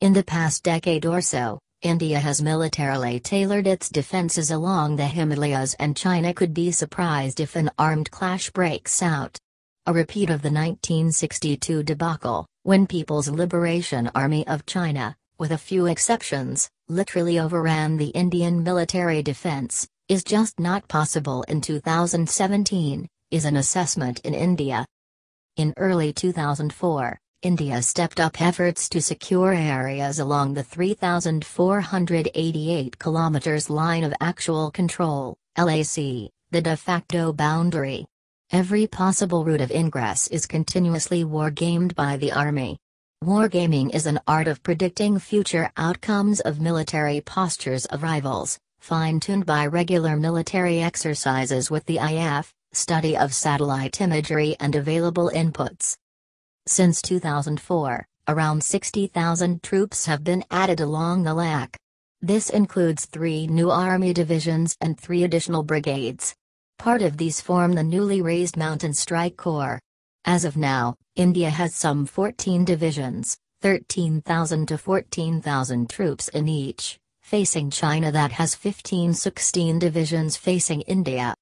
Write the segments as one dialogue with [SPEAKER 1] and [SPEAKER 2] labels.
[SPEAKER 1] In the past decade or so, India has militarily tailored its defenses along the Himalayas, and China could be surprised if an armed clash breaks out. A repeat of the 1962 debacle, when People's Liberation Army of China, with a few exceptions, literally overran the Indian military defense, is just not possible in 2017, is an assessment in India. In early 2004, India stepped up efforts to secure areas along the 3,488 kilometers line of actual control, LAC, the de facto boundary. Every possible route of ingress is continuously wargamed by the army. Wargaming is an art of predicting future outcomes of military postures of rivals, fine-tuned by regular military exercises with the IF, study of satellite imagery and available inputs. Since 2004, around 60,000 troops have been added along the LAC. This includes 3 new army divisions and 3 additional brigades. Part of these form the newly raised Mountain Strike Corps. As of now, India has some 14 divisions, 13,000 to 14,000 troops in each, facing China that has 15-16 divisions facing India.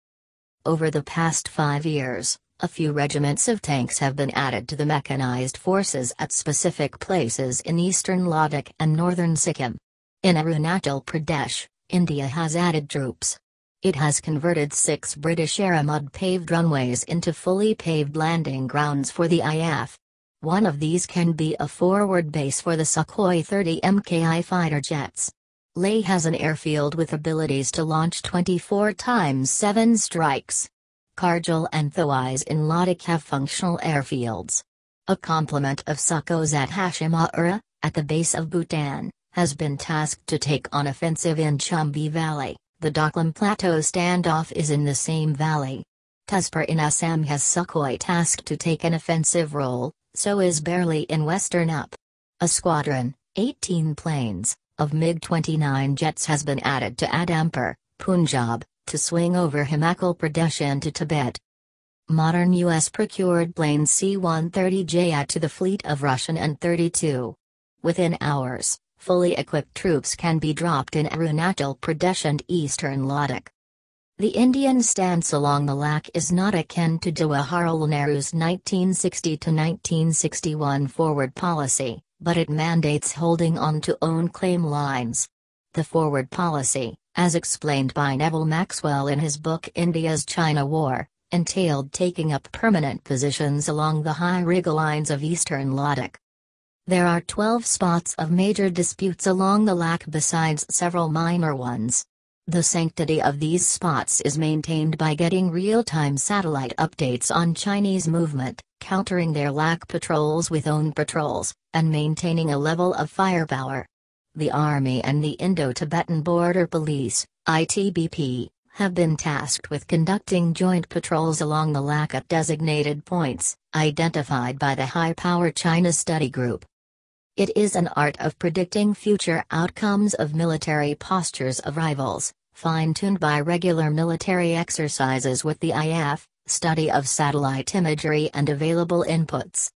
[SPEAKER 1] Over the past 5 years, a few regiments of tanks have been added to the mechanized forces at specific places in eastern Ladakh and northern Sikkim. In Arunachal Pradesh, India has added troops. It has converted 6 British-era mud-paved runways into fully paved landing grounds for the IF. One of these can be a forward base for the Sukhoi 30 Mki fighter jets. Leh has an airfield with abilities to launch 24x7 strikes. Kargil and Thawais in Ladakh have functional airfields. A complement of Sukhos at Hashimara, at the base of Bhutan, has been tasked to take on offensive in Chumbi Valley. The Doklam Plateau standoff is in the same valley. Tezpur in Assam has Sukhoi tasked to take an offensive role, so is Bareilly in western Up. A squadron, 18 planes, of MiG-29 jets has been added to Adampur, Punjab, to swing over Himachal Pradesh into Tibet. Modern U.S.-procured planes C-130J add to the fleet of Russian An-32. Within hours, fully equipped troops can be dropped in Arunachal Pradesh and eastern Ladakh. The Indian stance along the LAC is not akin to Jawaharlal Nehru's 1960–1961 forward policy, but it mandates holding on to own claim lines. The forward policy, as explained by Neville Maxwell in his book India's China War, entailed taking up permanent positions along the high Riga lines of eastern Ladakh. There are 12 spots of major disputes along the LAC besides several minor ones. The sanctity of these spots is maintained by getting real-time satellite updates on Chinese movement, countering their LAC patrols with own patrols, and maintaining a level of firepower. The Army and the Indo-Tibetan Border Police, ITBP, have been tasked with conducting joint patrols along the LAC at designated points, identified by the High Power China Study Group. It is an art of predicting future outcomes of military postures of rivals, fine-tuned by regular military exercises with the IF, study of satellite imagery and available inputs.